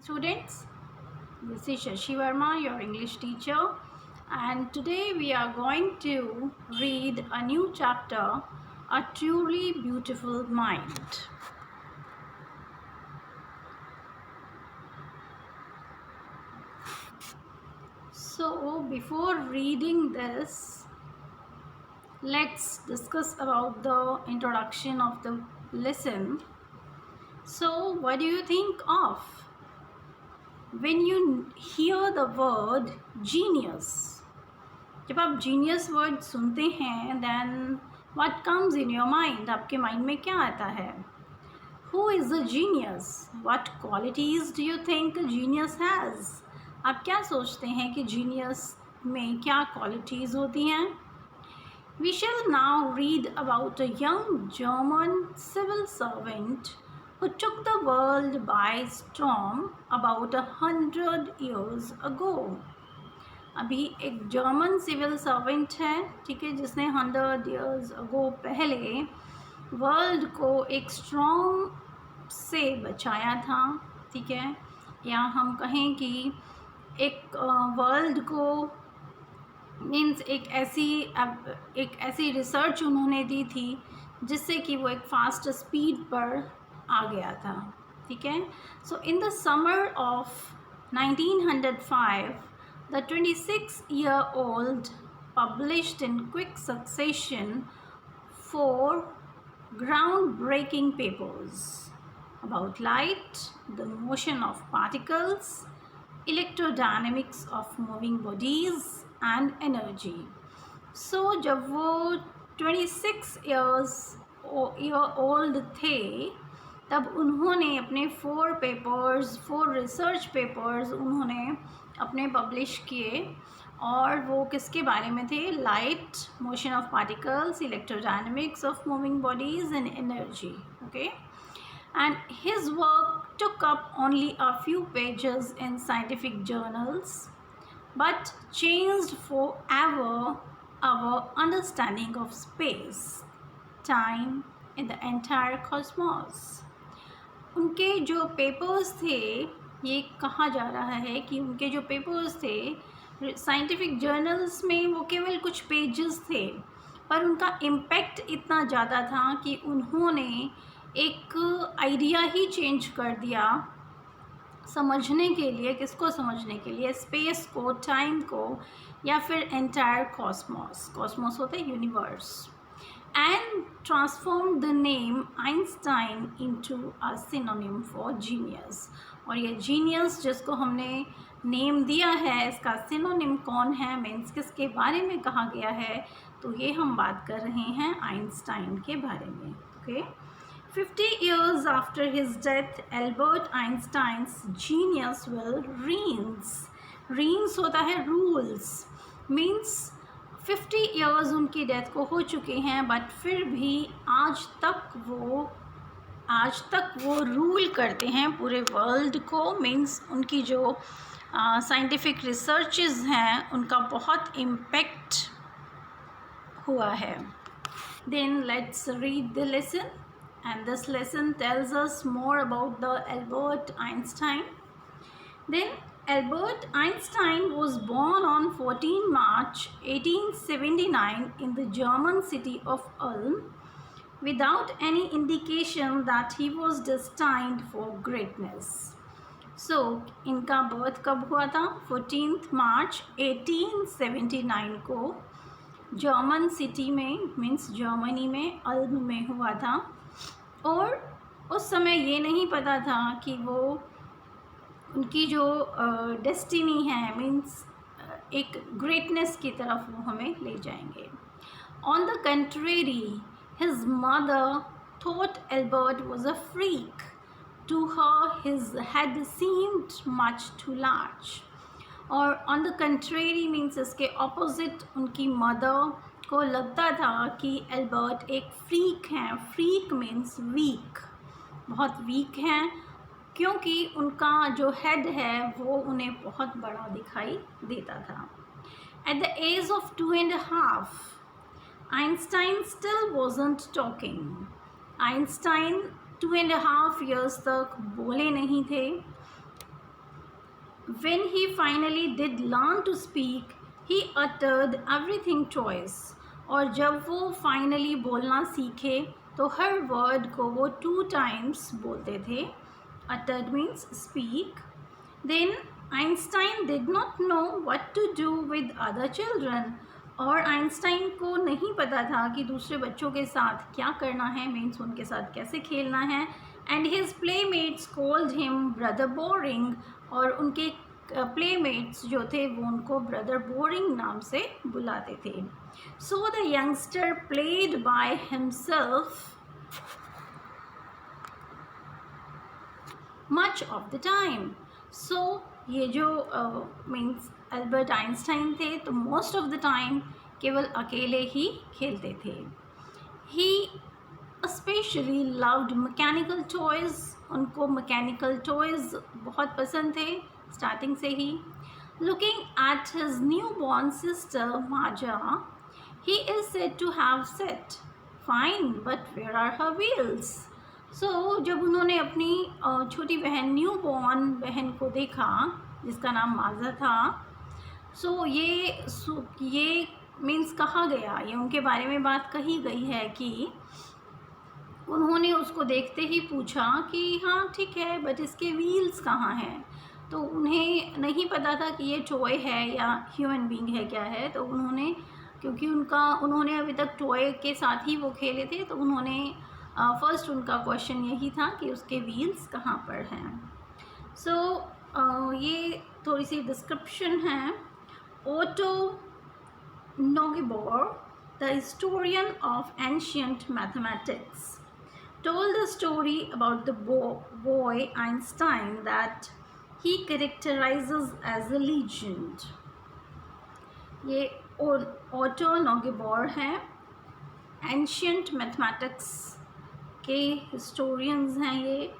Students, this is Shashi Verma, your English teacher, and today we are going to read a new chapter, A Truly Beautiful Mind. So, before reading this, let's discuss about the introduction of the lesson. So, what do you think of when you hear the word genius? जब आप genius word सुनते हैं then what comes in your mind, आपके mind में क्या आता है? Who is a genius? What qualities do you think genius has? आप क्या सोचते हैं कि जीनियस में क्या क्वालिटीज़ होती हैं? We shall now read about a young German civil servant who took the world by storm about 100 years ago. अभी एक जर्मन सिविल सर्वेंट है, ठीक है, जिसने 100 ईयर्स अगो पहले वर्ल्ड को एक स्ट्रॉन्ग से बचाया था, ठीक है, या हम कहें कि एक वर्ल्ड को मीन्स एक ऐसी रिसर्च उन्होंने दी थी जिससे कि वो एक फास्ट स्पीड पर आ गया था, ठीक है. So in the summer of 1905 the 26-year-old published in quick succession 4 groundbreaking papers about light, the motion of particles, electrodynamics of moving bodies and energy. So जब वो 26 year old थे तब उन्होंने अपने 4 रिसर्च पेपर्स उन्होंने अपने पब्लिश किए, और वो किसके बारे में थे? Light, motion of particles, electrodynamics of moving bodies and energy. Okay, and his work took up only a few pages in scientific journals but changed forever our understanding of space, time in the entire cosmos. उनके जो papers थे, ये कहा जा रहा है कि उनके जो पेपर्स थे साइंटिफिक जर्नल्स में वो केवल कुछ पेजेस थे, पर उनका इम्पैक्ट इतना ज़्यादा था कि उन्होंने एक आइडिया ही चेंज कर दिया समझने के लिए. किसको समझने के लिए? स्पेस को, टाइम को, या फिर एंटायर कॉस्मॉस. कॉस्मॉस होता है universe. And transformed the name Einstein into a synonym for genius. और ये genius जिसको हमने नेम दिया है, इसका सिनोनिम कौन है, मीन्स किसके बारे में कहा गया है? तो ये हम बात कर रहे हैं आइंस्टाइन के बारे में. Okay, 50 years after his death, Albert Einstein's genius will reigns. reigns होता है रूल्स, मीन्स 50 ईयर्स उनकी डेथ को हो चुके हैं, बट फिर भी आज तक वो रूल करते हैं पूरे वर्ल्ड को. मीन्स उनकी जो साइंटिफिक रिसर्चेस हैं उनका बहुत इम्पैक्ट हुआ है. Then let's read the lesson, and this lesson tells us more about the Albert Einstein. Then Albert Einstein was born on 14 March 1879 in the German city of Ulm without any indication that he was destined for greatness. So, इनका birth कब हुआ था? 14 मार्च 1879 को German city में, means Germany में, अल्म में हुआ था. और उस समय ये नहीं पता था कि वो उनकी जो डेस्टिनी है, मीन्स एक ग्रेटनेस की तरफ वो हमें ले जाएंगे. On the contrary, his mother thought Albert was a freak. To her his head seemed much too large. और ऑन द कंट्रेरी मीन्स इसके ऑपोजिट उनकी मदर को लगता था कि एल्बर्ट एक फ्रीक हैं. फ्रीक मीन्स वीक, बहुत वीक हैं, क्योंकि उनका जो हेड है वो उन्हें बहुत बड़ा दिखाई देता था. At the age of 2.5, Einstein still wasn't talking. Einstein 2.5 years तक बोले नहीं थे. When he finally did learn to speak, he uttered everything twice. और जब वो फाइनली बोलना सीखे तो हर वर्ड को वो 2 times बोलते थे. Uttered means speak. Then Einstein did not know what to do with other children. और आइंस्टाइन को नहीं पता था कि दूसरे बच्चों के साथ क्या करना है, मीन्स उनके साथ कैसे खेलना है. And his playmates called him brother boring. और उनके प्लेमेट्स जो थे वो उनको ब्रदर बोरिंग नाम से बुलाते थे. So the youngster played by himself much of the time. So ये जो मीन्स अल्बर्ट आइंस्टाइन थे तो मोस्ट ऑफ द टाइम केवल अकेले ही खेलते थे. He specially loved mechanical toys. उनको मैकेनिकल टॉयज़ बहुत पसंद थे स्टार्टिंग से ही. Looking at his newborn sister Maja, he is said to have said, fine but where are her wheels. So जब उन्होंने अपनी छोटी बहन न्यू बॉर्न बहन को देखा जिसका नाम माजा था, सो ये मीन्स कहा गया, ये उनके बारे में बात कही गई है कि उन्होंने उसको देखते ही पूछा कि हाँ ठीक है बट इसके व्हील्स कहाँ हैं. तो उन्हें नहीं पता था कि ये टॉय है या ह्यूमन बीइंग है क्या है. तो उन्होंने, क्योंकि उन्होंने अभी तक टॉय के साथ ही वो खेले थे, तो उन्होंने फर्स्ट उनका क्वेश्चन यही था कि उसके व्हील्स कहाँ पर हैं. सो ये थोड़ी सी डिस्क्रिप्शन है. Otto Neugebauer, the historian of ancient mathematics, told the story about the boy Einstein that he characterizes as a legend. ये ओटो नोगिबोर हैं, एंशियंट मैथमेटिक्स के हिस्टोरियंस हैं ये.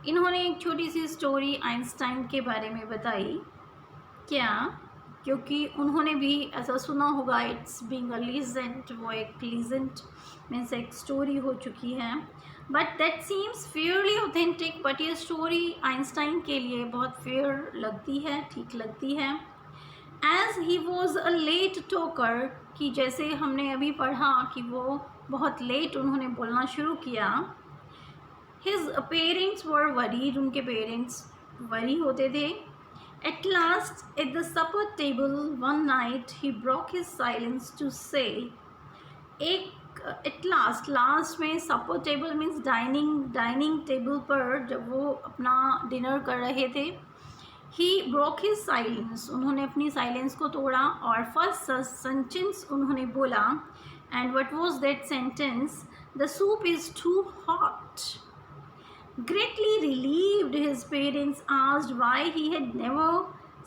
इन्होंने एक छोटी सी स्टोरी आइंस्टाइन के बारे में बताई. क्या? क्योंकि उन्होंने भी ऐसा सुना होगा, इट्स बीइंग अ लीजेंड, वो एक लीजेंड में से एक स्टोरी हो चुकी है. But that seems fairly authentic. But ये स्टोरी आइंस्टाइन के लिए बहुत फेयर लगती है, ठीक लगती है. As he was a late talker, कि जैसे हमने अभी पढ़ा कि वो बहुत लेट उन्होंने बोलना शुरू किया. हिज पेरेंट्स वर वरीड, उनके पेरेंट्स वरी होते थे. At last at the supper table one night he broke his silence to say, एक एट लास्ट में supper table means dining table पर जब वो अपना डिनर कर रहे थे, ही ब्रोक हिज साइलेंस, उन्होंने अपनी साइलेंस को तोड़ा. और फर्स्ट सेंटेंस उन्होंने बोला, and what was that sentence? The soup is too hot. Greatly relieved, his parents asked why he had never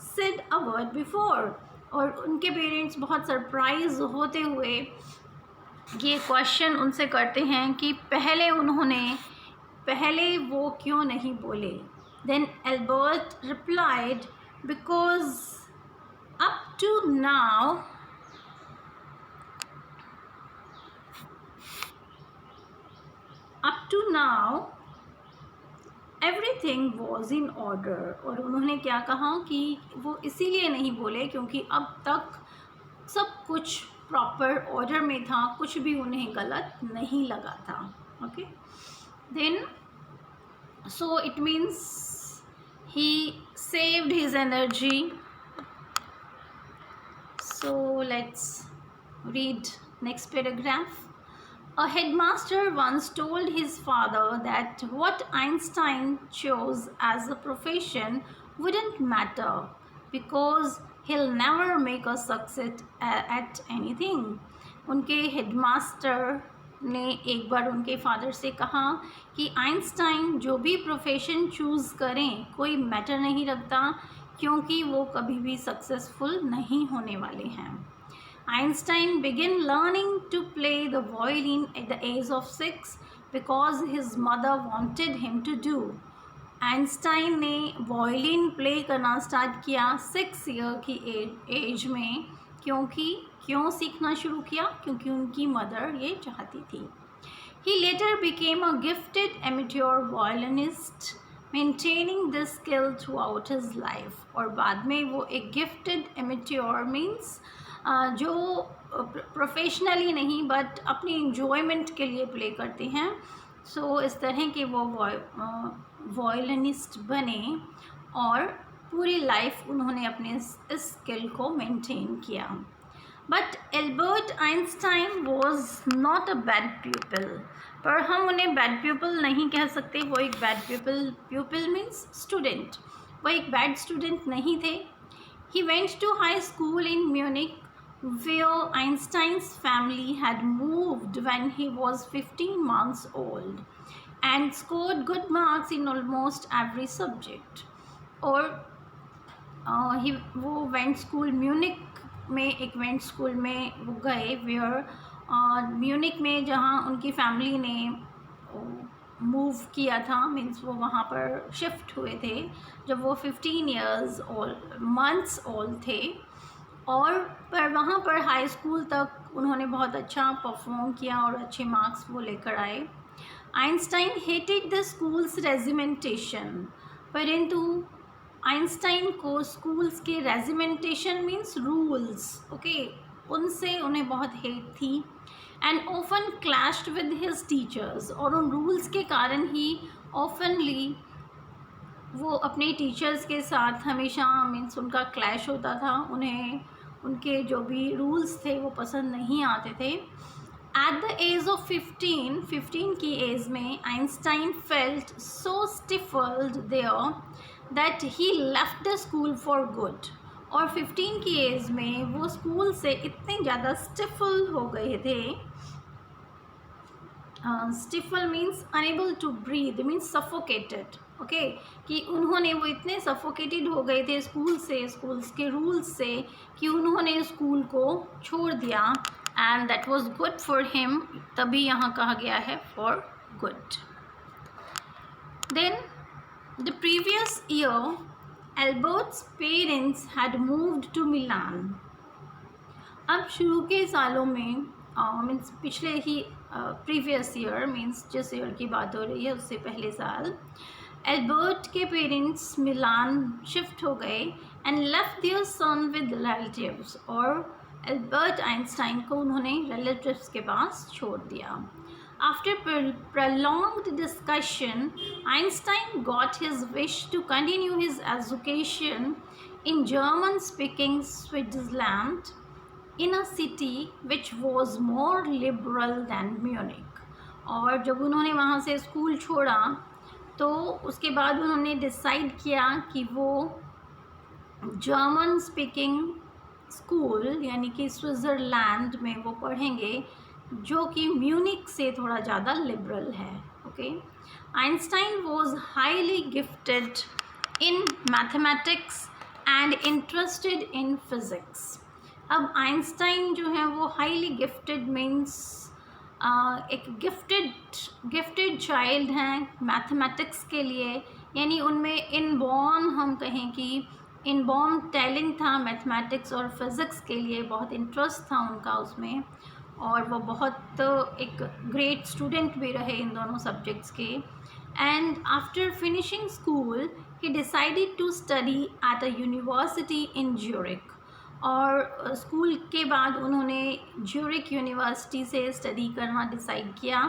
said a word before. और उनके पेरेंट्स बहुत सरप्राइज होते हुए ये क्वेश्चन उनसे करते हैं कि पहले वो क्यों नहीं बोले. Then Albert replied, because up to now everything was in order. और उन्होंने क्या कहा कि वो इसीलिए नहीं बोले क्योंकि अब तक सब कुछ प्रॉपर ऑर्डर में था, कुछ भी उन्हें गलत नहीं लगा था. Okay, then so it means he saved his energy. So let's read next paragraph. A headmaster once told his father that what Einstein chose as a profession wouldn't matter because he'll never make a success at anything. उनके headmaster ने एक बार उनके father से कहा कि Einstein जो भी profession choose करें कोई मैटर नहीं रखता क्योंकि वो कभी भी सक्सेसफुल नहीं होने वाले हैं. Einstein began learning to play the violin at the age of 6 because his mother wanted him to do. Einstein ने वायलिन प्ले करना स्टार्ट किया 6 ईयर की एज में. क्यों सीखना शुरू किया? क्योंकि उनकी मदर ये चाहती थी. He later became a gifted amateur violinist maintaining this skill through out his life. और बाद में वो एक गिफ्टेड एमेच्योर मीन्स जो प्रोफेशनली नहीं बट अपनी इंजॉयमेंट के लिए प्ले करते हैं। सो इस तरह के वो वॉयलिनिस्ट बने और पूरी लाइफ उन्होंने अपने इस स्किल को मेंटेन किया। But Albert Einstein was not a bad प्यूपिल। पर हम उन्हें बैड प्यूपिल नहीं कह सकते। वो एक बैड प्यूपिल मीन्स स्टूडेंट, वो एक बैड स्टूडेंट नहीं थे। He went to high school in Munich where Einstein's family had moved when he was 15 months old and scored good marks in almost every subject. और वो वेंट स्कूल म्यूनिक में, एक went school में वो गए where Munich में जहाँ उनकी फैमिली ने मूव किया था, मीन्स वो वहाँ पर शिफ्ट हुए थे जब वो 15 मंथ्स ओल्ड थे। और पर वहाँ पर हाई स्कूल तक उन्होंने बहुत अच्छा परफॉर्म किया और अच्छे मार्क्स वो लेकर आए। Einstein hated the schools regimentation, परंतु आइंस्टाइन को स्कूल्स के रेजिमेंटेशन मीन्स रूल्स, ओके, उनसे उन्हें बहुत हेट थी। And often clashed with his teachers, और उन रूल्स के कारण ही ऑफनली वो अपने टीचर्स के साथ हमेशा मीन्स उनका क्लैश होता था। उन्हें उनके जो भी रूल्स थे वो पसंद नहीं आते थे। एट द एज ऑफ 15 की एज में Einstein felt so stifled there that he left the school for good. और 15 की एज में वो स्कूल से इतने ज़्यादा स्टिफल हो गए थे। Stifle means unable to breathe, means suffocated, okay, कि उन्होंने वो इतने सफोकेटेड हो गए थे स्कूल्स के रूल्स से कि उन्होंने स्कूल को छोड़ दिया। And that was good for him, तभी यहाँ कहा गया है for good. Then the previous year Albert's parents had moved to Milan. अब शुरू के सालों में मीन्स पिछले ही प्रीवियस ईयर मीन्स जिस ईयर की बात हो रही है उससे पहले साल एल्बर्ट के पेरेंट्स मिलान शिफ्ट हो गए and left their son with relatives. और एल्बर्ट आइंस्टाइन को उन्होंने रिलेटिव्स के पास छोड़ दिया। After prolonged discussion, Einstein got his wish to continue his education in German-speaking Switzerland in a city which was more liberal than Munich। और जब उन्होंने वहाँ से स्कूल छोड़ा तो उसके बाद उन्होंने डिसाइड किया कि वो जर्मन स्पीकिंग स्कूल यानी कि स्विट्ज़रलैंड में वो पढ़ेंगे जो कि म्यूनिक से थोड़ा ज़्यादा लिबरल है, okay. Einstein was highly gifted in mathematics and interested in physics. अब आइंस्टाइन जो है वो हाईली गिफ्टेड मीन्स एक गिफ्टेड चाइल्ड हैं मैथमेटिक्स के लिए, यानी उनमें इनबॉर्न, हम कहें कि इनबॉर्न टैलेंट था मैथमेटिक्स और फिज़िक्स के लिए, बहुत इंटरेस्ट था उनका उसमें। और वो बहुत एक ग्रेट स्टूडेंट भी रहे इन दोनों सब्जेक्ट्स के। And after finishing school he decided to study at a university in Zurich. और स्कूल के बाद उन्होंने ज्यूरिक यूनिवर्सिटी से स्टडी करना डिसाइड किया।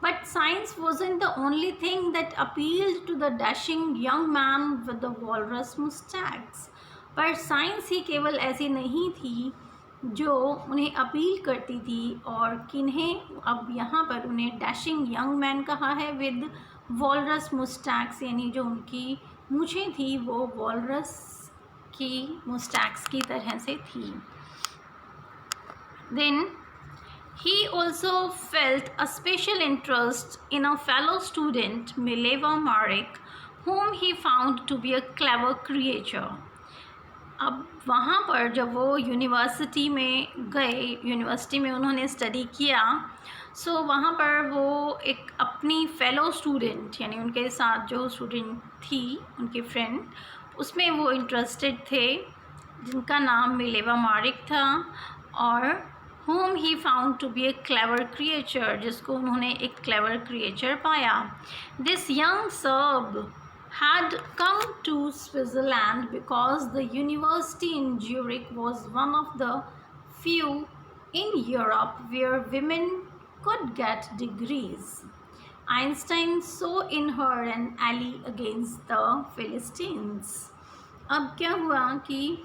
But science wasn't the only thing that appealed to the dashing young man with the walrus moustaches. पर science ही केवल ऐसी नहीं थी जो उन्हें अपील करती थी, और किन्हें अब यहाँ पर उन्हें डैशिंग यंग मैन कहा है विद वॉलरस मुस्टैक्स, यानी जो उनकी मूछें थी वो वॉलरस की मुस्टैक्स की तरह से थी। Then he also felt a special interest in a fellow student Mileva Maric, whom he found to be a clever creature। अब वहाँ पर जब वो यूनिवर्सिटी में गए, यूनिवर्सिटी में उन्होंने स्टडी किया, सो वहाँ पर वो एक अपनी फेलो स्टूडेंट यानी उनके साथ जो स्टूडेंट थी उनकी फ्रेंड, उसमें वो इंटरेस्टेड थे जिनका नाम मिलेवा मारिक था, और whom he found to be a clever creature, जिसको उन्होंने एक clever creature पाया। This young Serb had come to Switzerland because the university in Zurich was one of the few in Europe where women could get degrees. Einstein saw in her an ally against the Philistines. अब क्या हुआ कि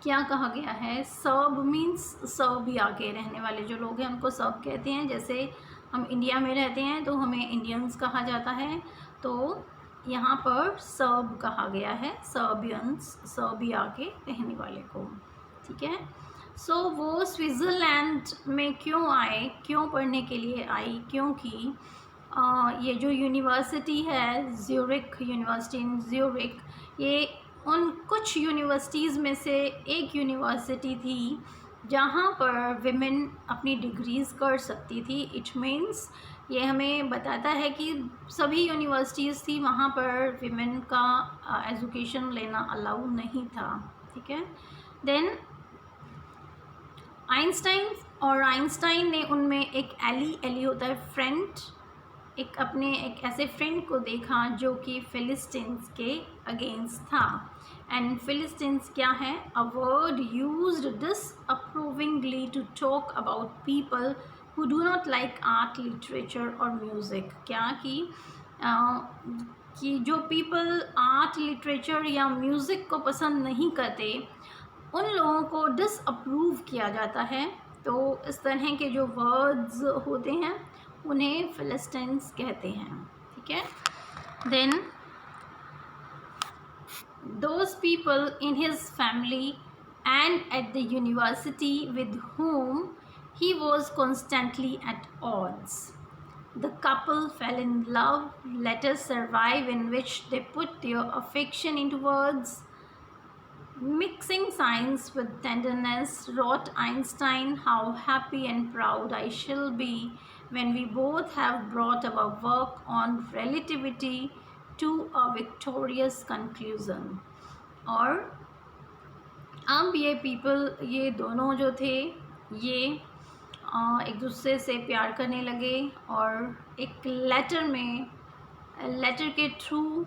क्या कहा गया है, SERB means Serbia के रहने वाले जो लोग हैं उनको सर्ब कहते हैं। जैसे हम इंडिया में रहते हैं तो हमें इंडियंस कहा जाता है, तो यहाँ पर सर्ब कहा गया है, सर्बियंस, सर्बिया के रहने वाले को। ठीक है। सो वो स्विट्ज़रलैंड में क्यों आए, क्यों पढ़ने के लिए आई, क्योंकि ये जो यूनिवर्सिटी है ज्यूरिक यूनिवर्सिटी इन ज्यूरिक, ये उन कुछ यूनिवर्सिटीज़ में से एक यूनिवर्सिटी थी जहाँ पर विमेन अपनी डिग्रीज़ कर सकती थी। इट मीन्स ये हमें बताता है कि सभी यूनिवर्सिटीज़ थी वहाँ पर विमेन का एजुकेशन लेना अलाउ नहीं था। ठीक है। देन आइंस्टाइन ने उनमें एक एली होता है फ्रेंड, एक ऐसे फ्रेंड को देखा जो कि फिलिस्टीन्स के अगेंस्ट था। एंड फिलिस्टीन्स क्या है, a word used disapprovingly to talk about people who do not like art, literature और म्यूज़िक। क्या कि जो पीपल आर्ट, लिटरेचर या म्यूज़िक को पसंद नहीं करते उन लोगों को डिसअप्रूव किया जाता है। तो इस तरह के जो वर्ड्स होते हैं उन्हें फिलिस्टीन्स कहते हैं। ठीक है। Then those people in his family and at the university with whom he was constantly at odds. The couple fell in love. Letters survive in which they put their affection into words. Mixing science with tenderness, wrote Einstein, how happy and proud I shall be when we both have brought our work on relativity to a victorious conclusion. और अब ये दोनों जो थे ये एक दूसरे से प्यार करने लगे और एक लेटर के थ्रू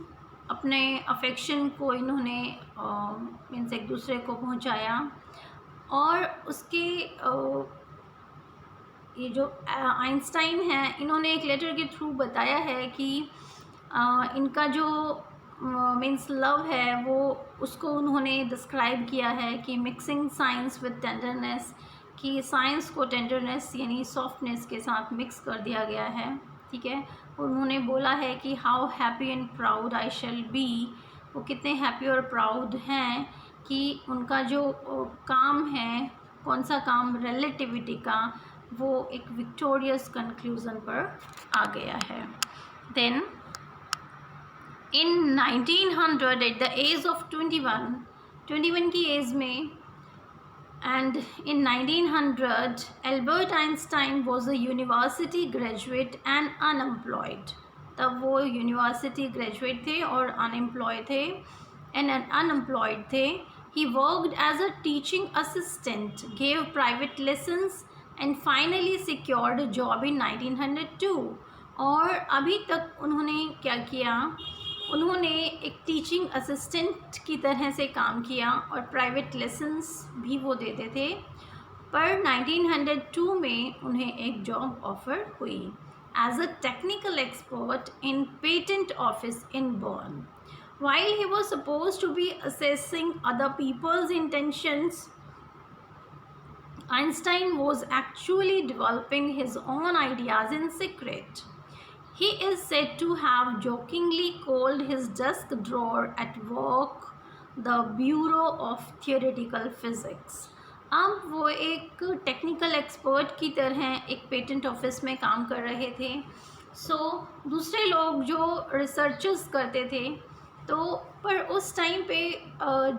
अपने अफेक्शन को इन्होंने मीन्स एक दूसरे को पहुंचाया। और उसके ये जो आइंस्टाइन हैं इन्होंने एक लेटर के थ्रू बताया है कि इनका जो मीन्स लव है वो उसको उन्होंने डिस्क्राइब किया है कि मिक्सिंग साइंस विद टेंडरनेस, कि साइंस को टेंडरनेस यानी सॉफ्टनेस के साथ मिक्स कर दिया गया है। ठीक है। उन्होंने बोला है कि how happy and proud I shall be, वो कितने हैप्पी और प्राउड हैं कि उनका जो काम है, कौन सा काम, रिलेटिविटी का, वो एक विक्टोरियस कंक्लूज़न पर आ गया है। Then in 1900 at the age of 21 की एज में, and in 1900 Albert Einstein was a university graduate and unemployed. तब वो यूनिवर्सिटी ग्रेजुएट थे और अनएम्प्लॉयड थे। He worked as a teaching assistant, gave private lessons and finally secured a job in 1902. और अभी तक उन्होंने क्या किया, उन्होंने एक टीचिंग असिस्टेंट की तरह से काम किया और प्राइवेट लेसन्स भी वो देते थे। पर 1902 में उन्हें एक जॉब ऑफर हुई as a technical expert in patent office in Bern. While he was supposed to be assessing other people's intentions, Einstein was actually developing his own ideas in secret. He is said to have jokingly called his desk drawer at work the Bureau of Theoretical Physics. अब वो एक technical expert की तरह एक patent office में काम कर रहे थे। दूसरे लोग जो रिसर्चेस करते थे तो पर उस टाइम पे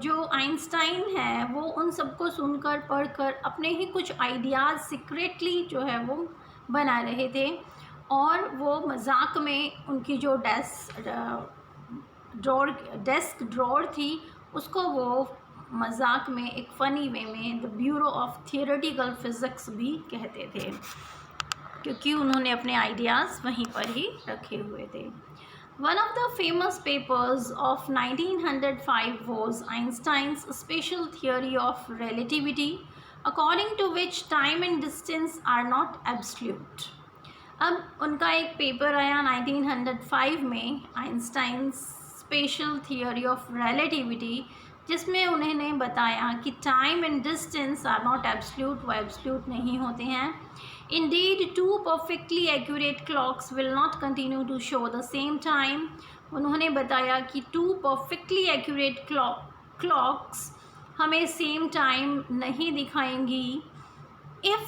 जो आइंस्टाइन है वो उन सबको सुनकर पढ़कर अपने ही कुछ आइडियाज़ सीक्रेटली जो है वो बना रहे थे और वो मजाक में उनकी जो डेस्क ड्रॉर थी उसको वो मजाक में एक फ़नी वे में the bureau of theoretical physics भी कहते थे, क्योंकि उन्होंने अपने आइडियाज़ वहीं पर ही रखे हुए थे। One of the famous papers of 1905 was Einstein's special theory of relativity, according to which time and distance are not absolute. अब उनका एक पेपर आया 1905 में, Einstein special theory of relativity, जिसमें उन्होंने बताया कि time and distance are not absolute, वो एब्सोल्यूट नहीं होते हैं. Indeed, two perfectly accurate clocks will not continue to show the same time. उन्होंने बताया कि two perfectly accurate clocks हमें सेम टाइम नहीं दिखाएंगी. If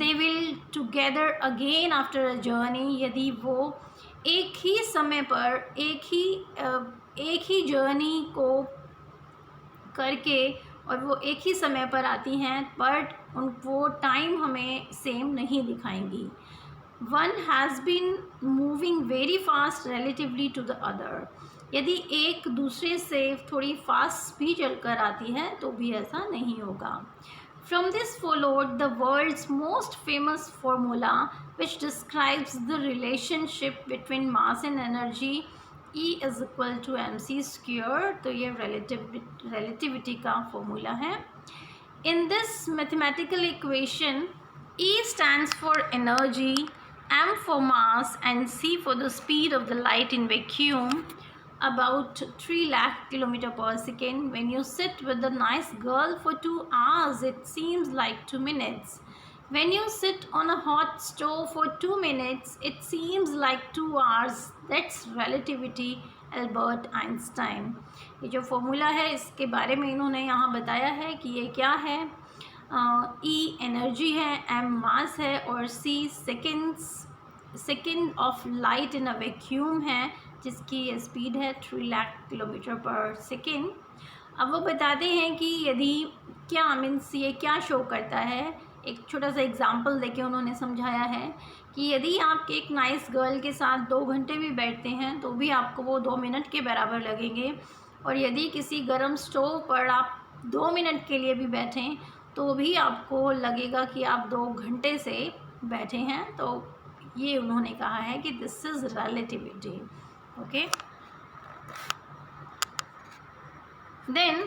they will together again after a journey, यदि वो एक ही समय पर एक ही जर्नी को करके और वो एक ही समय पर आती हैं, बट वो टाइम हमें सेम नहीं दिखाएंगी. One has been moving very fast relatively to the other. यदि एक दूसरे से थोड़ी फास्ट भी चलकर आती है तो भी ऐसा नहीं होगा. From this followed the world's most famous formula which describes the relationship between mass and energy, E is equal to mc². तो ये रिलेटिविटी का फॉर्मूला है. In this mathematical equation E stands for energy, m for mass and c for the speed of the light in vacuum, about 3 lakh km per second. When you sit with a nice girl for 2 hours, it seems like 2 minutes. When you sit on a hot stove for 2 minutes, it seems like 2 hours. That's relativity, Albert Einstein. ये जो formula है इसके बारे में इन्होंने यहाँ बताया है कि ये क्या है. E एनर्जी है, m मास है और c second of light in a vacuum है, जिसकी स्पीड है 3 लाख किलोमीटर पर सेकेंड. अब वो बताते हैं कि यदि क्या मीन्स ये क्या शो करता है. एक छोटा सा एग्जाम्पल देके उन्होंने समझाया है कि यदि आप एक नाइस गर्ल के साथ 2 घंटे भी बैठते हैं तो भी आपको वो 2 मिनट के बराबर लगेंगे, और यदि किसी गर्म स्टोव पर आप 2 मिनट के लिए भी बैठें तो भी आपको लगेगा कि आप 2 घंटे से बैठे हैं. तो ये उन्होंने कहा है कि this is relativity. Okay, then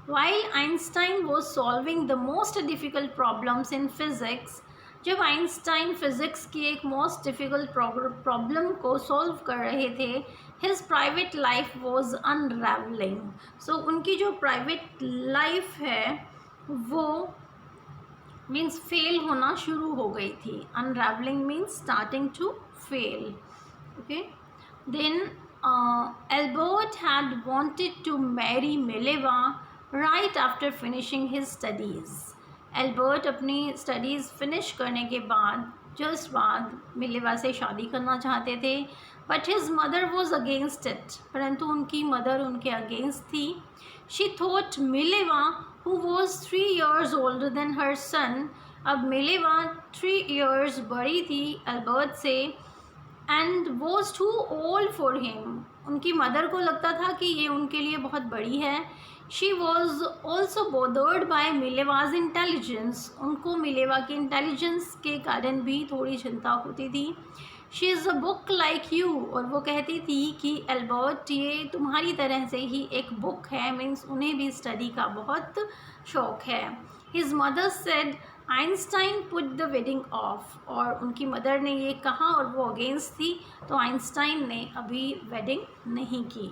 while Einstein was solving the most difficult problems in physics, जब आइंस्टाइन फिज़िक्स की एक मोस्ट डिफ़िकल्ट प्रॉब्लम को सॉल्व कर रहे थे, his private life was unraveling. सो उनकी जो प्राइवेट लाइफ है वो मीन्स फेल होना शुरू हो गई थी. unraveling means starting to fail. okay, then Albert had wanted to marry Mileva right after finishing his studies. Albert अपनी स्टडीज़ फिनिश करने के बाद मिलेवा से शादी करना चाहते थे, but his mother was against it. परंतु उनकी मदर उनके अगेंस्ट थी. She thought Mileva who was 3 years older than her son. अब मिलेवा 3 years बड़ी थी एल्बर्ट से, and was too old for him. उनकी मदर को लगता था कि ये उनके लिए बहुत बड़ी है. She was also bothered by Mileva's intelligence. उनको मिलेवा के इंटेलिजेंस के कारण भी थोड़ी चिंता होती थी. She is a book like you. और वो कहती थी कि एल्बर्ट ये तुम्हारी तरह से ही एक बुक है. मीन्स उन्हें भी स्टडी का बहुत शौक़ है. His mother said Einstein put the wedding of. और उनकी मदर ने ये कहा और वो अगेंस्ट थी, तो आइंस्टाइन ने अभी वेडिंग नहीं की.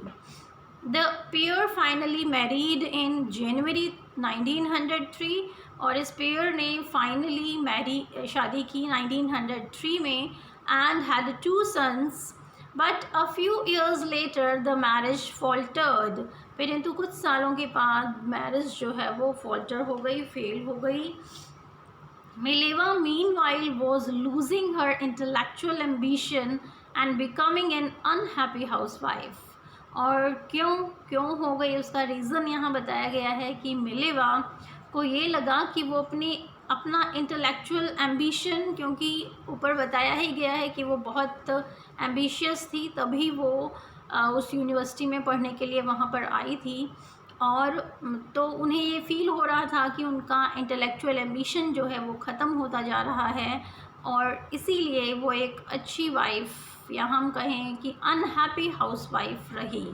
The pair finally married in January 1903. और इस पेयर ने फाइनली शादी की 1903 में, and had 2 sons. But a few years later the marriage faltered. परंतु कुछ सालों के बाद मैरिज जो है वो फॉल्टर हो गई, फेल हो गई. Mileva meanwhile was losing her intellectual ambition and becoming an unhappy housewife. और क्यों हो गई उसका रीज़न यहाँ बताया गया है कि मिलेवा को ये लगा कि वो अपना इंटेलेक्चुअल एम्बिशन, क्योंकि ऊपर बताया ही गया है कि वो बहुत एम्बिशियस थी, तभी वो उस यूनिवर्सिटी में पढ़ने के लिए वहाँ पर आई थी. और तो उन्हें ये फ़ील हो रहा था कि उनका इंटेलेक्चुअल एम्बिशन जो है वो ख़त्म होता जा रहा है, और इसीलिए वो एक अच्छी वाइफ या हम कहें कि अनहैप्पी हाउसवाइफ रही।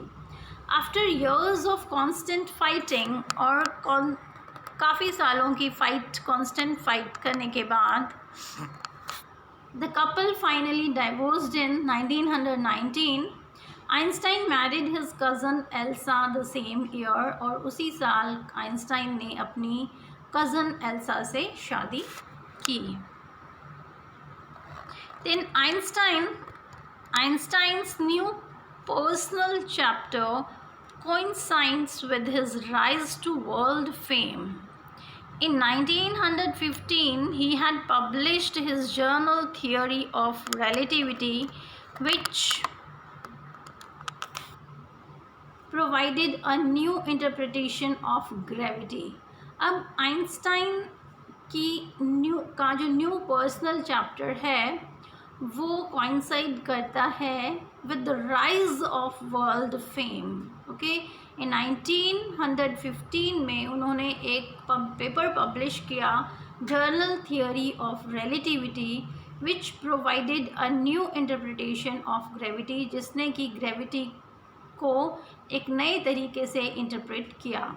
After years of constant fighting, और काफ़ी सालों की कांस्टेंट फाइट करने के बाद the couple finally divorced in 1919. Einstein married his cousin Elsa the same year, और उसी साल आइंस्टाइन ने अपनी कज़न एल्सा से शादी की। Then Einstein's new personal chapter coincides with his rise to world fame. In 1915, he had published his journal Theory of Relativity, which provided a new interpretation of gravity. अब Einstein की जो new personal chapter है वो coincide करता है with the rise of world fame. Okay, in 1915 में उन्होंने एक पेपर पब्लिश किया, general theory of relativity, which provided a new interpretation of gravity, जिसने कि ग्रेविटी को एक नए तरीके से इंटरप्रेट किया।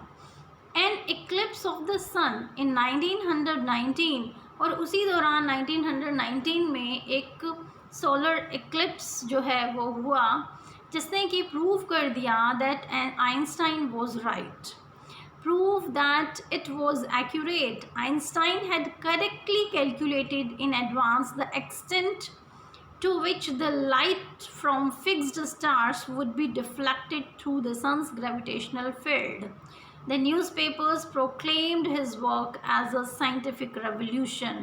एन इक्लिप्स ऑफ द सन इन 1919, और उसी दौरान 1919 में एक सोलर इक्लिप्स जो है वो हुआ, जिसने कि प्रूव कर दिया that Einstein was right, prove that it was accurate. Einstein had correctly calculated in advance the extent to which the light from fixed stars would be deflected through the sun's gravitational field. The newspapers proclaimed his work as a scientific revolution.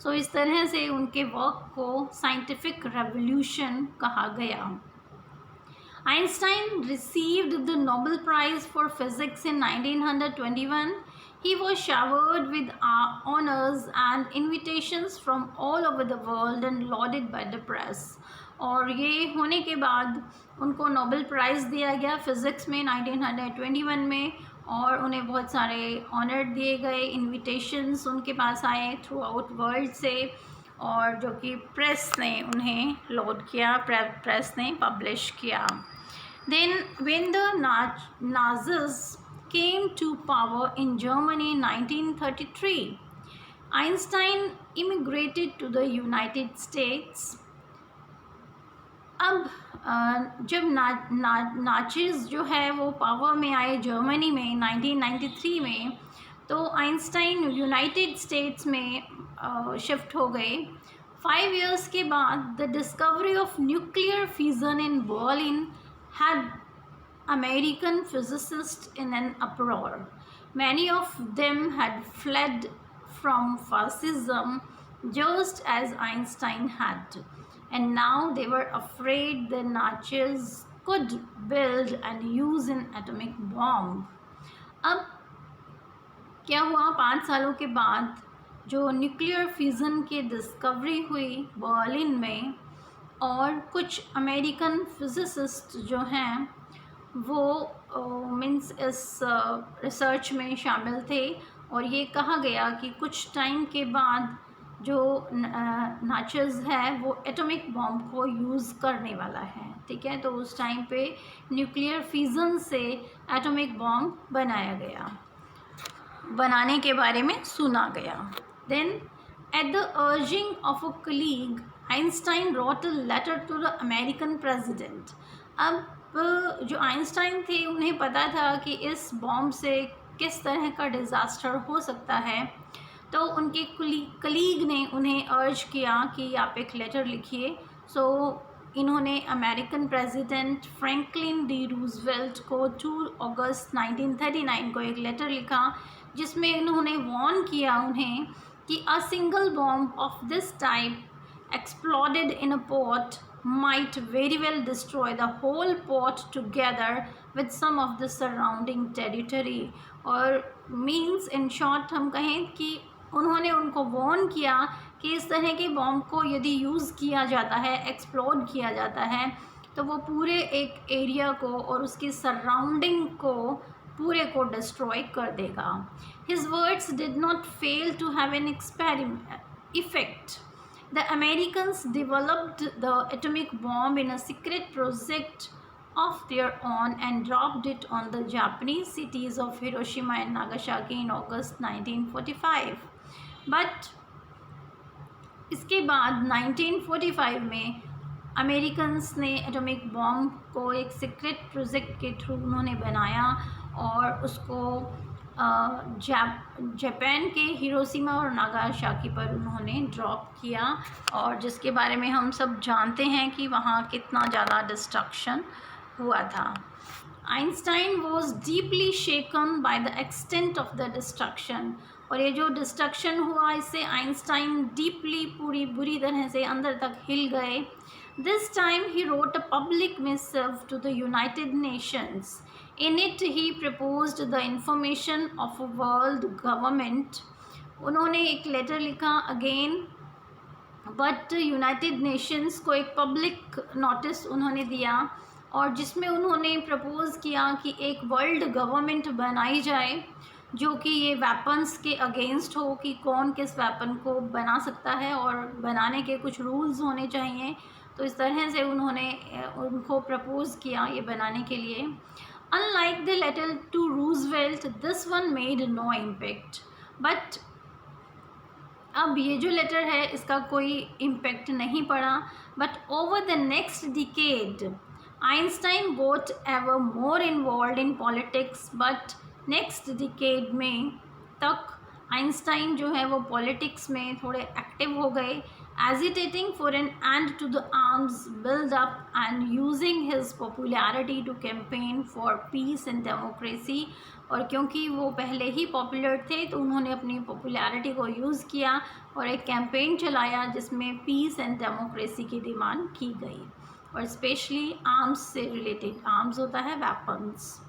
So इस तरह से उनके work को scientific revolution कहा गया। Einstein received the Nobel Prize for Physics in 1921. He was showered with honors and invitations from all over the world and lauded by the press. और ये होने के बाद उनको नोबेल प्राइज़ दिया गया फिज़िक्स में 1921 में, और उन्हें बहुत सारे ऑनर दिए गए, इन्विटेशंस उनके पास आए थ्रू आउट वर्ल्ड से, और जो कि प्रेस ने उन्हें लॉड किया, प्रेस ने पब्लिश किया। Then when the Nazis came to power in Germany in 1933, Einstein immigrated to the United States. अब जब नाचिज़ जो है वो पावर में आए जर्मनी में 1993 में, तो आइंस्टाइन यूनाइटेड स्टेट्स में शिफ्ट हो गए। 5 years के बाद the discovery of nuclear fusion in Berlin had American physicists in an uproar. Many of them had fled from fascism just as Einstein had, and now they were afraid the Nazis could build and use an atomic bomb. अब क्या हुआ, 5 सालों के बाद जो nuclear fusion की discovery हुई Berlin में, और कुछ अमेरिकन फिज़िसिस्ट जो हैं वो मीन्स इस रिसर्च में शामिल थे, और ये कहा गया कि कुछ टाइम के बाद जो नाचीज़ है वो एटॉमिक बॉम्ब को यूज़ करने वाला है। ठीक है, तो उस टाइम पे न्यूक्लियर फ्यूज़न से एटॉमिक बॉम्ब बनाने के बारे में सुना गया। Then at the urging of a colleague, Einstein wrote a letter to the American president. अब जो आइंस्टाइन थे उन्हें पता था कि इस बॉम्ब से किस तरह का डिज़ास्टर हो सकता है, तो उनके कलीग ने उन्हें अर्ज किया कि आप एक लेटर लिखिए। सो इन्होंने American president Franklin D Roosevelt को 2 अगस्त 1939 को एक लेटर लिखा, जिसमें इन्होंने वार्न किया उन्हें कि a single bomb of this type exploded in a port might very well destroy the whole port together with some of the surrounding territory. और means in short हम कहें कि उन्होंने उनको वार्न किया कि इस तरह के बॉम्ब को यदि यूज़ किया जाता है, एक्सप्लोड किया जाता है, तो वो पूरे एक एरिया को और उसकी सराउंडिंग को पूरे को डिस्ट्रॉय कर देगा। His words did not fail to have an effect. The Americans developed the atomic bomb in a secret project of their own and dropped it on the Japanese cities of Hiroshima and Nagasaki in August 1945. But इसके बाद 1945 में Americans ने atomic bomb को एक secret project के through उन्होंने बनाया और उसको जापान के हिरोशिमा और नागासाकी पर उन्होंने ड्रॉप किया, और जिसके बारे में हम सब जानते हैं कि वहाँ कितना ज़्यादा डिस्ट्रक्शन हुआ था. Einstein was deeply shaken by the extent of the destruction. और ये जो डिस्ट्रक्शन हुआ इससे आइंस्टाइन डीपली पूरी बुरी तरह से अंदर तक हिल गए. This time he wrote a public missive to the United Nations. In it he proposed the information of a world government. उन्होंने एक लेटर लिखा अगेन, बट यूनाइटेड नेशंस को एक पब्लिक नोटिस उन्होंने दिया और जिसमें उन्होंने प्रपोज किया कि एक वर्ल्ड गवर्नमेंट बनाई जाए जो कि ये वेपन्स के अगेंस्ट हो, कि कौन किस वेपन को बना सकता है और बनाने के कुछ रूल्स होने चाहिए. तो इस तरह से उन्होंने उनको प्रपोज किया ये बनाने के लिए. Unlike the letter to Roosevelt, this one made no impact. But अब ये जो लेटर है इसका कोई इम्पेक्ट नहीं पड़ा. But over the next decade, Einstein got ever more involved in politics. But next decade में तक आइंस्टाइन जो है वो पॉलिटिक्स में थोड़े एक्टिव हो गए, agitating for an end to the arms build-up and using his popularity to campaign for peace and democracy. और क्योंकि वो पहले ही पॉपुलर थे तो उन्होंने अपनी पॉपुलैरिटी को यूज़ किया और एक कैंपेन चलाया जिसमें पीस एंड डेमोक्रेसी की डिमांड की गई, और स्पेशली आर्म्स से रिलेटेड. आर्म्स होता है weapons.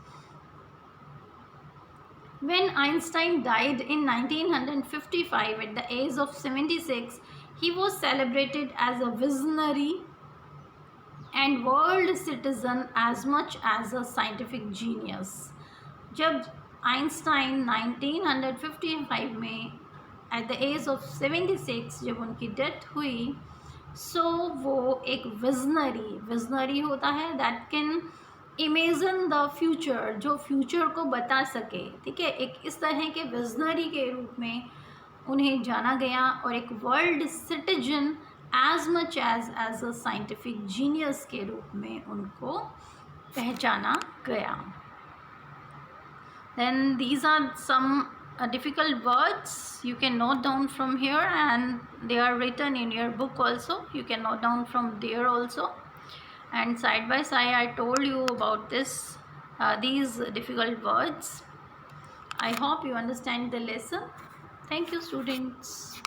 When Einstein died in 1955 at the age of 76, he was celebrated as a visionary and world citizen as much as a scientific genius. जब Einstein 1955 में at the age of 76 जब उनकी death हुई, सो वो एक visionary होता है that can imagine the future, जो फ्यूचर को बता सके. ठीक है, एक इस तरह के विजनरी के रूप में उन्हें जाना गया और एक world citizen as much as a scientific genius के रूप में उनको पहचाना गया. Then these are some difficult words you can note down from here, and they are written in your book also. You can note down from there also, and side by side I told you about these difficult words. I hope you understand the lesson. Thank you, students.